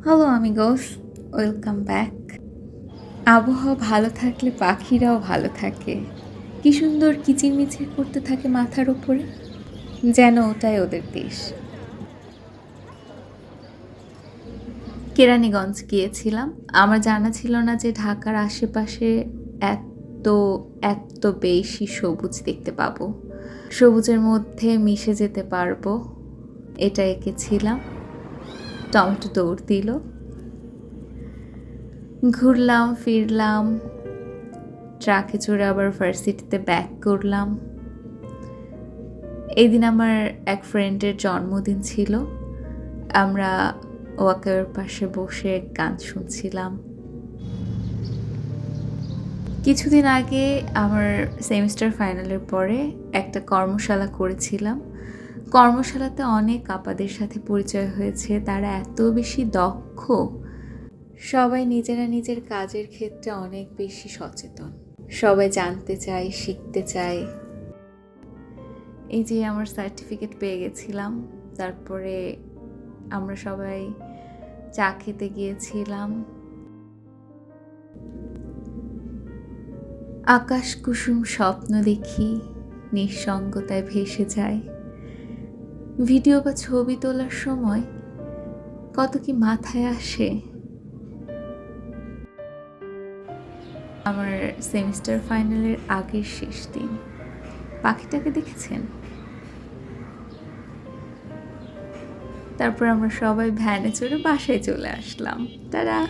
Hello আমিগোস, welcome back. আবহাওয়া ভালো থাকলে পাখিরাও ভালো থাকে। কি সুন্দর কিচিরমিচির করতে থাকে মাথার ওপরে, যেন ওটাই ওদের দেশ। কেরানীগঞ্জ গিয়েছিলাম। আমার জানা ছিল না যে ঢাকার আশেপাশে এত এত বেশি সবুজ দেখতে পাবো, সবুজের মধ্যে মিশে যেতে পারবো। এটা এঁকেছিলাম। টমেটো দৌড় দিল, ঘুরলাম ফিরলাম, ট্রাকে চড়ে আবার ভার্সিটিতে ব্যাক করলাম। এই দিন আমার এক ফ্রেন্ডের জন্মদিন ছিল। আমরা ওয়াকের পাশে বসে গান শুনছিলাম। কিছুদিন আগে আমার সেমিস্টার ফাইনালের পরে একটা কর্মশালা করেছিলাম। কর্মশালাতে অনেক আপাদের সাথে পরিচয় হয়েছে। তারা এত বেশি দক্ষ, সবাই নিজেরা নিজের কাজের ক্ষেত্রে অনেক বেশি সচেতন। সবাই জানতে চায়, শিখতে চায়। এই যে আমার সার্টিফিকেট পেয়ে গেছিলাম, তারপরে আমরা সবাই চা খেতে গিয়েছিলাম। আকাশ কুসুম স্বপ্ন দেখি, নিঃসঙ্গতায় ভেসে যায়। ভিডিও বা ছবি তোলার সময় কত কি মাথায় আসে। আমার সেমিস্টার ফাইনালের আগের শেষ দিন। পাখিটাকে দেখেছেন? তারপর আমরা সবাই ভ্যানে চড়ে বাসায় চলে আসলাম। তারা